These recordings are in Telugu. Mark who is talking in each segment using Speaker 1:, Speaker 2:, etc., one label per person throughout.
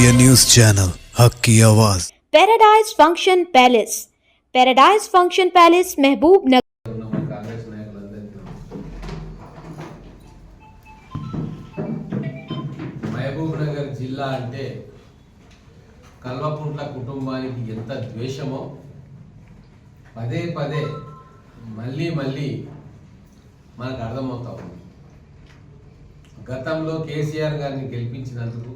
Speaker 1: India News Channel, हक की आवाज।
Speaker 2: Paradise function palace, paradise function palace महबूब नगर।
Speaker 3: మహబూబ్ నగర్ జిల్లా అంటే కల్వకుంట్ల కుటుంబానికి ఎంత ద్వేషమో పదే పదే మళ్ళీ మనకు అర్థమవుతా ఉంది. గతంలో కేసీఆర్ గారిని గెలిపించినందుకు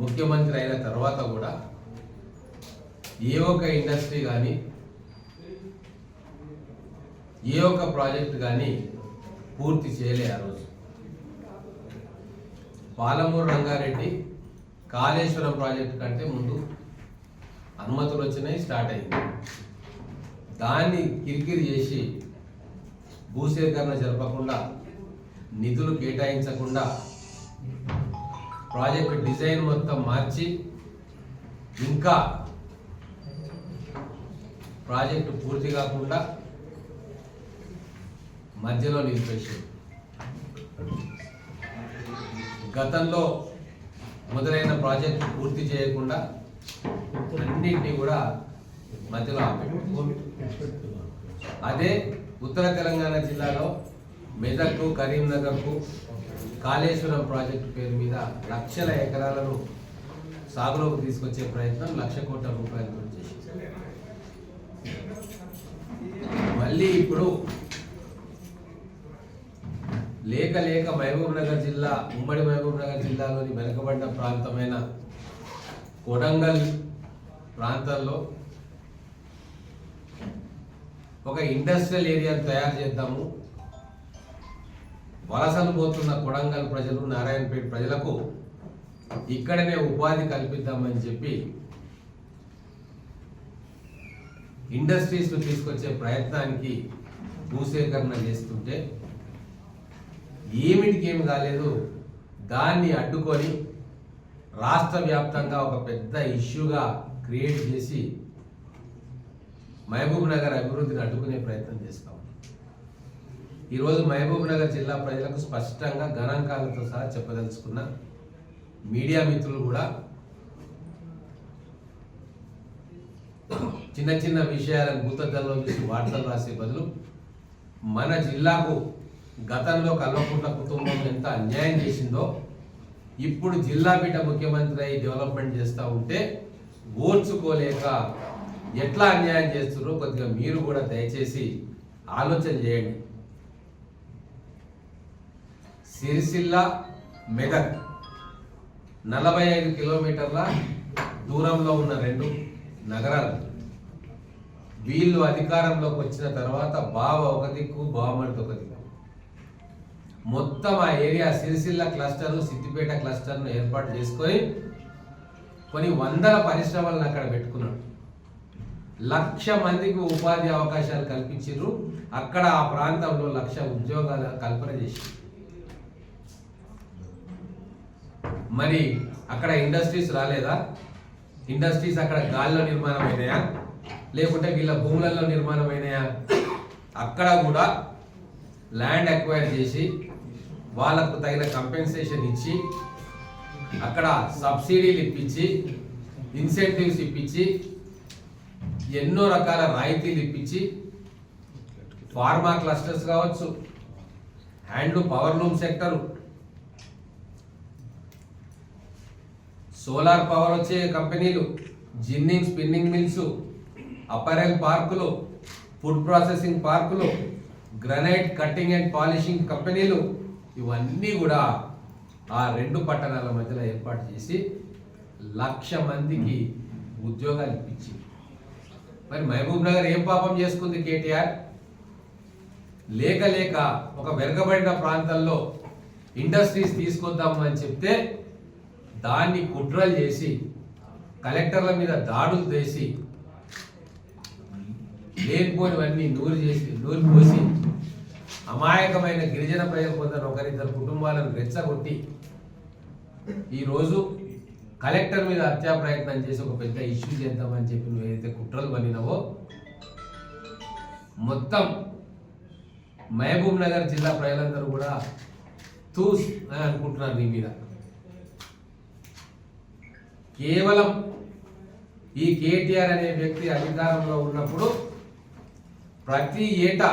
Speaker 3: ముఖ్యమంత్రి అయిన తర్వాత కూడా ఏ ఒక్క ఇండస్ట్రీ కానీ ఏ ఒక్క ప్రాజెక్ట్ కానీ పూర్తి చేయలే. ఆ రోజు పాలమూరు రంగారెడ్డి కాళేశ్వరం ప్రాజెక్టు కంటే ముందు అనుమతులు వచ్చినాయి, స్టార్ట్ అయింది. దాన్ని కిరికిరి చేసి భూసేకరణ జరపకుండా, నిధులు కేటాయించకుండా, ప్రాజెక్టు డిజైన్ మొత్తం మార్చి ఇంకా ప్రాజెక్టు పూర్తి కాకుండా మధ్యలో నిలిపేసింది. గతంలో మొదలైన ప్రాజెక్టు పూర్తి చేయకుండా అన్నింటినీ కూడా మధ్యలో ఆపేది. అదే ఉత్తర తెలంగాణ జిల్లాలో మెదక్, కరీంనగర్కు కాళేశ్వరం ప్రాజెక్టు పేరు మీద లక్షల ఎకరాలను సాగులోకి తీసుకొచ్చే ప్రయత్నం 1,00,000 కోట్ల రూపాయలతో చేసింది. మళ్ళీ ఇప్పుడు లేక మహబూబ్ నగర్ జిల్లా, ఉమ్మడి మహబూబ్ నగర్ జిల్లాలోని వెనుకబడిన ప్రాంతమైన కొడంగల్ ప్రాంతంలో ఒక ఇండస్ట్రియల్ ఏరియాను తయారు చేద్దాము, వలసలు పోతున్న కొడంగల్ ప్రజలు, నారాయణపేట ప్రజలకు ఇక్కడనే ఉపాధి కల్పిద్దామని చెప్పి ఇండస్ట్రీస్ తీసుకొచ్చే ప్రయత్నానికి భూసేకరణ చేస్తుంటే ఏమిటికేమి కాలేదు. దాన్ని అడ్డుకొని రాష్ట్ర వ్యాప్తంగా ఒక పెద్ద ఇష్యూగా క్రియేట్ చేసి మహబూబ్ నగర్ అభివృద్ధిని అడ్డుకునే ప్రయత్నం చేస్తాం. ఈరోజు మహబూబ్ నగర్ జిల్లా ప్రజలకు స్పష్టంగా గణాంకాలతో సహా చెప్పదలుచుకున్న మీడియా మిత్రులు కూడా చిన్న చిన్న విషయాలను భూతద్దంలో చూసి వార్తలు రాసే బదులు మన జిల్లాకు గతంలో కల్వకుంట్ల కుటుంబం ఎంత అన్యాయం చేసిందో, ఇప్పుడు జిల్లా బిడ్డ ముఖ్యమంత్రి అయి డెవలప్మెంట్ చేస్తూ ఉంటే ఓర్చుకోలేక ఎట్లా అన్యాయం చేస్తున్నారో కొద్దిగా మీరు కూడా దయచేసి ఆలోచన చేయండి. సిరిసిల్ల, మెదక్ 45 కిలోమీటర్ల దూరంలో ఉన్న 2 నగరాలు. వీళ్ళు అధికారంలోకి వచ్చిన తర్వాత బావ ఒక దిక్కు, బావమరిది ఒక దిక్కు. మొత్తం ఆ ఏరియా సిరిసిల్ల క్లస్టర్, సిద్దిపేట క్లస్టర్ను ఏర్పాటు చేసుకొని కొన్ని వందల పరిశ్రమలను అక్కడ పెట్టుకున్నాడు. 1,00,000 మందికి ఉపాధి అవకాశాలు కల్పించారు. అక్కడ ఆ ప్రాంతంలో 1,00,000 ఉద్యోగాల కల్పన చేశారు. మరి అక్కడ ఇండస్ట్రీస్ రాలేదా? ఇండస్ట్రీస్ అక్కడ గాల్లో నిర్మాణం అయినాయా, లేకుంటే వీళ్ళ భూములలో నిర్మాణం అయినాయా? అక్కడ కూడా ల్యాండ్ అక్వైర్ చేసి వాళ్ళకు తగిన కంపెన్సేషన్ ఇచ్చి, అక్కడ సబ్సిడీలు ఇప్పించి, ఇన్సెంటివ్స్ ఇప్పించి, ఎన్నో రకాల రాయితీలు ఇప్పించి, ఫార్మా క్లస్టర్స్ కావచ్చు, handloom, powerloom sector, solar power వచ్చే కంపెనీలు, జిన్నింగ్ స్పిన్నింగ్ మిల్స్, అపరెల్ పార్కులు, ఫుడ్ ప్రాసెసింగ్ పార్కులు, గ్రనైట్ కట్టింగ్ అండ్ పాలిషింగ్ కంపెనీలు, ఇవన్నీ కూడా ఆ 2 పట్టణాల మధ్యలో ఏర్పాటు చేసి 1,00,000 మందికి ఉద్యోగాలు ఇప్పించి, మరి మహబూబ్ నగర్ ఏం పాపం చేసుకుంది కేటీఆర్? లేక ఒక వెనుకబడిన ప్రాంతంలో ఇండస్ట్రీస్ తీసుకొద్దాము అని చెప్తే దాన్ని కుట్రలు చేసి, కలెక్టర్ల మీద దాడులు చేసి, లేనిపోనివన్నీ నూరు పోసి అమాయకమైన గిరిజన ప్రజలు కొందరు 1-2 కుటుంబాలను రెచ్చగొట్టి ఈరోజు కలెక్టర్ మీద హత్యా ప్రయత్నం చేసి ఒక పెద్ద ఇష్యూ చేద్దామని చెప్పి నువ్వు ఏదైతే కుట్రలు పనినావో, మొత్తం మహబూబ్ నగర్ జిల్లా ప్రజలందరూ కూడా తూస్ అని అనుకుంటున్నారు నీ మీద. కేవలం ఈ కేటీఆర్ అనే వ్యక్తి అధికారంలో ఉన్నప్పుడు ప్రతి ఏటా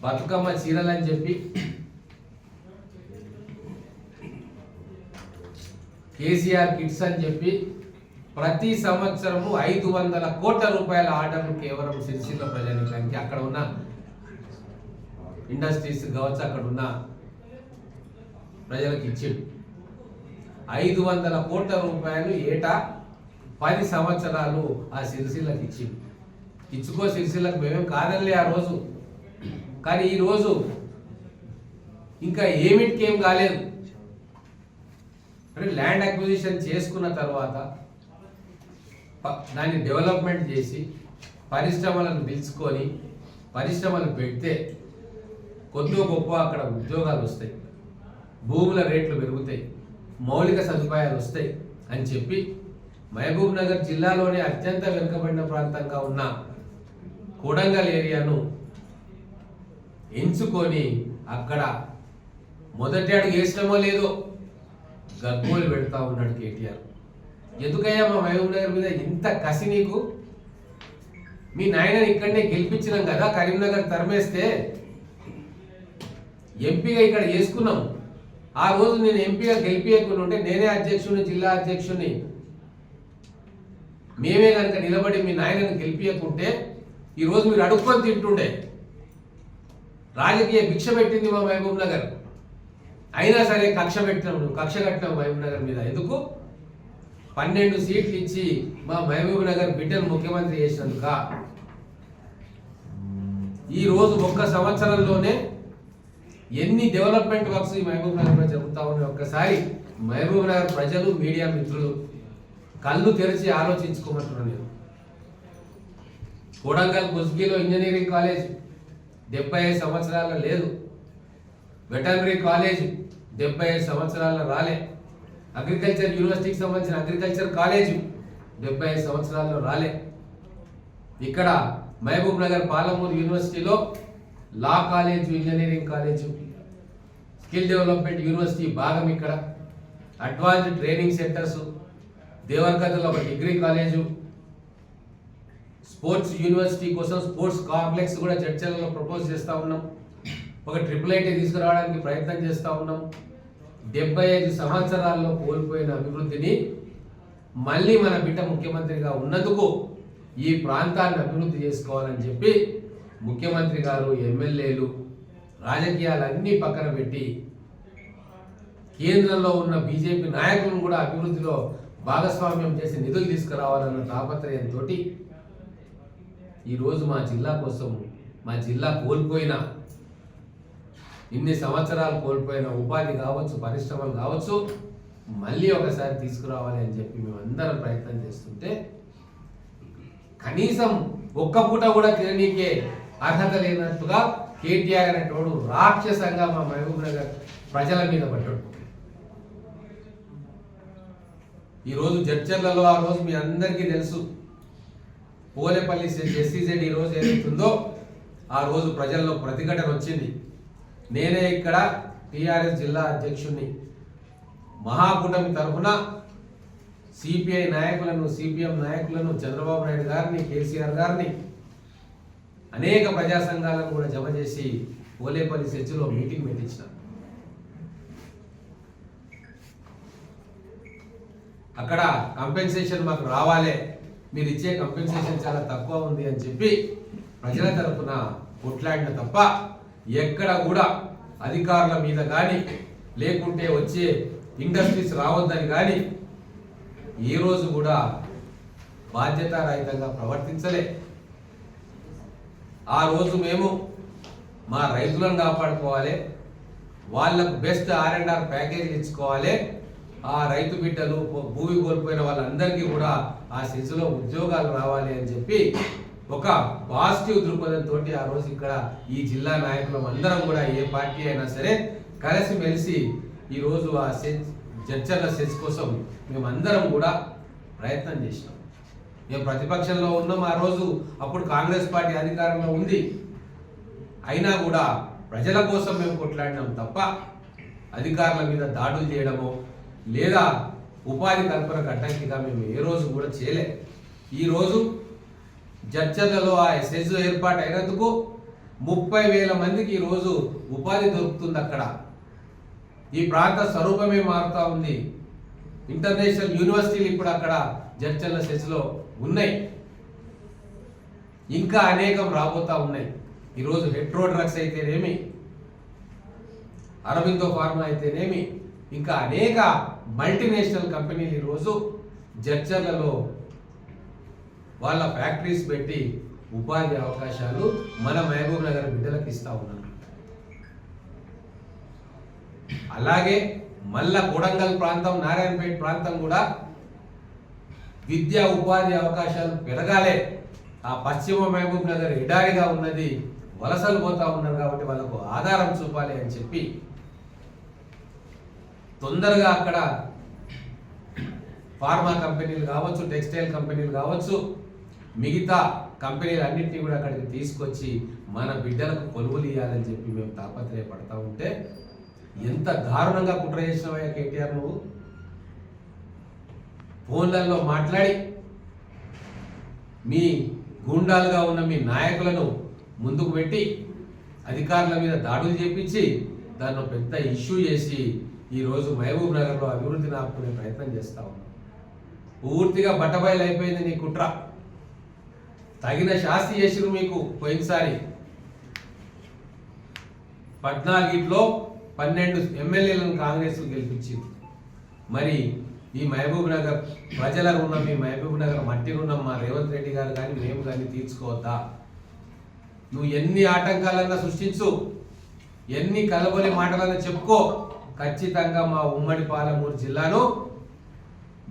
Speaker 3: బతుకమ్మ చీరలని చెప్పి కేసీఆర్ కిట్స్ అని చెప్పి ప్రతి సంవత్సరము 500 కోట్ల రూపాయల ఆర్డర్లు కేవలం సిరిసిల్ల ప్రజానికానికి అక్కడ ఉన్న ఇండస్ట్రీస్ కావచ్చు అక్కడ ఉన్న ప్రజలకు ఇచ్చిండు. 500 కోట్ల రూపాయలు ఏటా 10 సంవత్సరాలు ఆ సిరిసిల్లకు ఇచ్చిండు. ఇచ్చుకో సిరిసిల్లకు మేమేం కాదనిలే ఆ రోజు. కానీ ఈరోజు ఇంకా ఏమిటికేం కాలేదు. అంటే ల్యాండ్ అక్విజిషన్ చేసుకున్న తర్వాత దాన్ని డెవలప్మెంట్ చేసి పరిశ్రమలను పిలుచుకొని పరిశ్రమలు పెడితే కొద్ది గొప్ప అక్కడ ఉద్యోగాలు వస్తాయి, భూముల రేట్లు పెరుగుతాయి, మౌలిక సదుపాయాలు వస్తాయి అని చెప్పి మహబూబ్ నగర్ జిల్లాలోనే అత్యంత వెనుకబడిన ప్రాంతంగా ఉన్న కొడంగల్ ఏరియాను ఎంచుకొని అక్కడ మొదటి అడుగు వేసినామో లేదో గగ్గోలు పెడతా ఉన్నాడు కేటీఆర్. ఎందుకయ్యా మా మహబూబ్ నగర్ మీద ఇంత కసి నీకు? మీ నాయనని ఇక్కడనే గెలిపించినాం కదా, కరీంనగర్ తరిమేస్తే ఎంపీగా ఇక్కడ చేసుకున్నాం. ఆ రోజు నేను ఎంపీగా గెలిపించకుండా ఉంటే నేనే అధ్యక్షుడిని, జిల్లా అధ్యక్షుడిని, మేమే కనుక నిలబడి మీ నాయనని గెలిపించకుంటే ఈరోజు మీరు అడుక్కొని తింటుండే. రాజకీయ భిక్ష పెట్టింది మా మహబూబ్ నగర్. అయినా సరే కక్ష కట్టినాం మహబూబ్ నగర్ మీద. ఎందుకు? 12 సీట్లు ఇచ్చి మా మహబూబ్ నగర్ బిడ్డను ముఖ్యమంత్రి చేసినందుక. ఈ రోజు ఒక్క సంవత్సరంలోనే ఎన్ని డెవలప్మెంట్ వర్క్స్ ఈ మహబూబ్ నగర్ లో జరుగుతా ఉన్నాయి. ఒక్కసారి మహబూబ్ నగర్ ప్రజలు, మీడియా మిత్రులు కళ్ళు తెరిచి ఆలోచించుకోమంటున్నాను నేను. కొడంగల్ గుజ్గిలో ఇంజనీరింగ్ కాలేజ్ 75 సంవత్సరాల లేదు. వెటర్నరీ కాలేజ్ 75 సంవత్సరాల రాలే. అగ్రికల్చర్ యూనివర్సిటీకి సంబంధించిన అగ్రికల్చర్ కాలేజ్ 75 సంవత్సరాల్లో రాలే. ఇక్కడ మహబూబ్ నగర్ పాలమూరు యూనివర్సిటీలో law college, engineering college, skill development university భాగం ఇక్కడ. అడ్వాన్స్డ్ ట్రైనింగ్ సెంటర్స్, దేవరకథలో ఒక డిగ్రీ కాలేజు, స్పోర్ట్స్ యూనివర్సిటీ కోసం స్పోర్ట్స్ కాంప్లెక్స్ కూడా చర్చలలో ప్రపోజ్ చేస్తూ ఉన్నాం. ఒక IIIT తీసుకురావడానికి ప్రయత్నం చేస్తూ ఉన్నాం. 75 సంవత్సరాల్లో కోల్పోయిన అభివృద్ధిని మళ్ళీ మన బిడ్డ ముఖ్యమంత్రిగా ఉన్నందుకు ఈ ప్రాంతాన్ని అభివృద్ధి చేసుకోవాలని చెప్పి ముఖ్యమంత్రి గారు, ఎమ్మెల్యేలు, రాజకీయాలన్నీ పక్కన పెట్టి కేంద్రంలో ఉన్న బీజేపీ నాయకులను కూడా అభివృద్ధిలో భాగస్వామ్యం చేసి నిధులు తీసుకురావాలన్న తాపత్రయంతో ఈరోజు మా జిల్లా కోసం, మా జిల్లా కోల్పోయిన ఇన్ని సంవత్సరాలు కోల్పోయిన ఉపాధి కావచ్చు, పరిశ్రమలు కావచ్చు, మళ్ళీ ఒకసారి తీసుకురావాలి అని చెప్పి మేమందరం ప్రయత్నం చేస్తుంటే కనీసం ఒక్క పూట కూడా తిననీకే అర్హత లేనట్టుగా కేటీఆర్ అనేటోడు రాక్షసంగా మా మహబూబ్ నగర్ ప్రజల మీద పడ్డాడు. ఈరోజు జడ్చర్లలో ఆ రోజు మీ అందరికీ తెలుసు, పోలేపల్లి SEZ ఈ రోజు ఏదైతుందో ఆ రోజు ప్రజల్లో ప్రతిఘటన వచ్చింది. నేనే ఇక్కడ TRS జిల్లా అధ్యక్షుడిని, మహాకూటమి తరఫున CPI నాయకులను, CPM నాయకులను, చంద్రబాబు నాయుడు గారిని, KCR గారిని, అనేక ప్రజా సంఘాలను కూడా జమ చేసి పోలేపల్లి సెచ్లో మీటింగ్ పెట్టించిన. అక్కడ కంపెన్సేషన్ మాకు రావాలి, మీరు ఇచ్చే కంపెన్సేషన్ చాలా తక్కువ ఉంది అని చెప్పి ప్రజల తరఫున కొట్లాడిన తప్ప ఎక్కడ కూడా అధికారుల మీద కానీ లేకుంటే వచ్చే ఇండస్ట్రీస్ రావద్దని కానీ ఏ రోజు కూడా బాధ్యతారహితంగా ప్రవర్తించలే. ఆ రోజు మేము మా రైతులను కాపాడుకోవాలి, వాళ్ళకు బెస్ట్ R&R ప్యాకేజీలు ఇచ్చుకోవాలి, ఆ రైతు బిడ్డలు, భూమి కోల్పోయిన వాళ్ళందరికీ కూడా ఆ సెజ్లో ఉద్యోగాలు రావాలి అని చెప్పి ఒక పాజిటివ్ దృక్పథంతో ఆ రోజు ఇక్కడ ఈ జిల్లా నాయకులు అందరం కూడా ఏ పార్టీ అయినా సరే కలిసిమెలిసి ఈరోజు ఆ జడ్చర్ల సెజ్ కోసం మేమందరం కూడా ప్రయత్నం చేసినాం. మేము ప్రతిపక్షంలో ఉన్నాం ఆ రోజు, అప్పుడు కాంగ్రెస్ పార్టీ అధికారంలో ఉంది. అయినా కూడా ప్రజల కోసం మేము కొట్లాడినాం తప్ప అధికారుల మీద దాడులు చేయడమో లేదా ఉపాధి కల్పనకు అడ్డంకిగా మేము ఏ రోజు కూడా చేయలే. ఈరోజు జడ్చర్లలో ఆ సెజ్ ఏర్పాటు అయినందుకు 30,000 మందికి ఈరోజు ఉపాధి దొరుకుతుంది. అక్కడ ఈ ప్రాంత స్వరూపమే మారుతూ ఉంది. ఇంటర్నేషనల్ యూనివర్సిటీలు ఇప్పుడు అక్కడ జడ్చర్ల సెజ్లో ఉన్నాయి, ఇంకా అనేకం రాబోతా ఉన్నాయి. ఈరోజు హెట్రో డ్రగ్స్ అయితేనేమి, అరబిందో ఫార్మా అయితేనేమి, ఇంకా అనేక మల్టీనేషనల్ కంపెనీలు ఈరోజు జడ్చర్లలో వాళ్ళ ఫ్యాక్టరీస్ పెట్టి ఉపాధి అవకాశాలు మన మహబూబ్ నగర్ బిడ్డలకు ఇస్తా ఉన్నారు. అలాగే మళ్ళా కొడంగల్ ప్రాంతం, నారాయణపేట ప్రాంతం కూడా విద్యా ఉపాధి అవకాశాలు పెరగాలి. ఆ పశ్చిమ మహబూబ్ నగర్ ఎడారిగా ఉన్నది, వలసలు పోతా ఉన్నారు కాబట్టి వాళ్ళకు ఆధారం చూపాలి అని చెప్పి తొందరగా అక్కడ ఫార్మా కంపెనీలు కావచ్చు, టెక్స్టైల్ కంపెనీలు కావచ్చు, మిగతా కంపెనీలు అన్నింటినీ కూడా అక్కడికి తీసుకొచ్చి మన బిడ్డలకు కొలువులు ఇవ్వాలని చెప్పి మేము తాపత్రయపడతా ఉంటే ఎంత దారుణంగా కుట్ర చేసినవయ్యా కేటీఆర్, నువ్వు ఫోన్లలో మాట్లాడి మీ గూండాలుగా ఉన్న మీ నాయకులను ముందుకు పెట్టి అధికారుల మీద దాడులు చేపించి దాన్ని పెద్ద ఇష్యూ చేసి ఈరోజు మహబూబ్ నగర్లో అభివృద్ధిని ఆపుకునే ప్రయత్నం చేస్తా ఉన్నాం. పూర్తిగా బట్టబయలు అయిపోయింది నీ కుట్ర. తగిన శాస్తి చేసిరు మీకు. పోయినసారి 14లో 12 ఎమ్మెల్యేలను కాంగ్రెస్ గెలిపించింది. మరి ఈ మహబూబ్ నగర్ ప్రజలకు ఉన్న మీ మహబూబ్ నగర్ మట్టిని ఉన్న మా రేవంత్ రెడ్డి గారు కానీ మేము కానీ తీర్చుకోవద్దా? నువ్వు ఎన్ని ఆటంకాలన్నా సృష్టించు, ఎన్ని కలబొలి మాటలన్నా చెప్పుకో, ఖచ్చితంగా మా ఉమ్మడి పాలమూరు జిల్లాను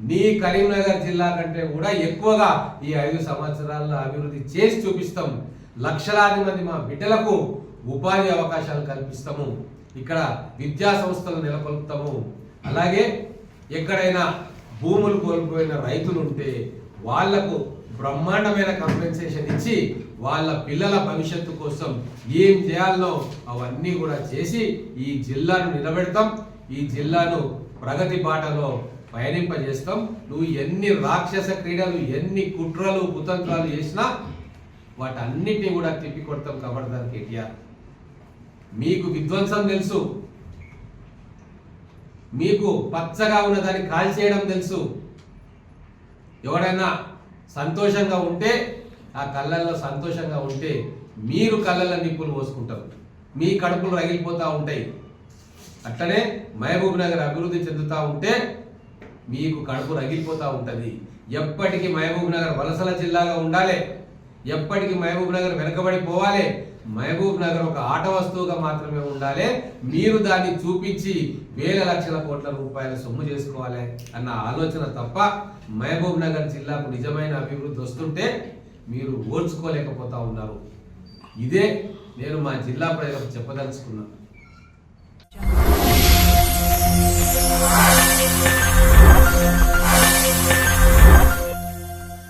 Speaker 3: నీ కరీంనగర్ జిల్లా కంటే కూడా ఎక్కువగా ఈ 5 సంవత్సరాల్లో అభివృద్ధి చేసి చూపిస్తాం. లక్షలాది మంది మా బిడ్డలకు ఉపాధి అవకాశాలు కల్పిస్తాము. ఇక్కడ విద్యా సంస్థలు నెలకొల్పుతాము. అలాగే ఎక్కడైనా భూములు కోల్పోయిన రైతులు ఉంటే వాళ్లకు బ్రహ్మాండమైన కంపెన్సేషన్ ఇచ్చి వాళ్ళ పిల్లల భవిష్యత్తు కోసం ఏం చేయాలనో అవన్నీ కూడా చేసి ఈ జిల్లాను నిలబెడతాం. ఈ జిల్లాను ప్రగతి బాటలో పయనింపజేస్తాం. నువ్వు ఎన్ని రాక్షస క్రీడలు, ఎన్ని కుట్రలు కుతంత్రాలు చేసినా వాటన్నిటిని కూడా తిప్పి కొడతాం. ఖబర్దార్ కేటీఆర్, మీకు విధ్వంసం తెలుసు, మీకు పచ్చగా ఉన్నదాన్ని కాల్చేయడం తెలుసు. ఎవడైనా సంతోషంగా ఉంటే, ఆ కళ్ళల్లో సంతోషంగా ఉంటే మీరు కళ్ళల్లో నిప్పులు పోసుకుంటారు, మీ కడుపులు రగిలిపోతూ ఉంటాయి. అట్లనే మహబూబ్ నగర్ అభివృద్ధి చెందుతూ ఉంటే మీకు కడుపు రగిలిపోతూ ఉంటుంది. ఎప్పటికీ మహబూబ్ నగర్ వలసల జిల్లాగా ఉండాలి, ఎప్పటికీ మహబూబ్ నగర్ వెనకబడిపోవాలి. మహబూబ్ నగర్ ఒక ఆట వస్తువుగా మాత్రమే ఉండాలి. మీరు దాన్ని చూపించి వేల లక్షల కోట్ల రూపాయల సొమ్ము చేసుకోవాలి అన్న ఆలోచన తప్ప మహబూబ్ నగర్ జిల్లాకు నిజమైన అభివృద్ధి వస్తుంటే మీరు ఓర్చుకోలేకపోతా ఉన్నారు. ఇదే నేను మా జిల్లా ప్రజలకు చెప్పదలుచుకున్నాను.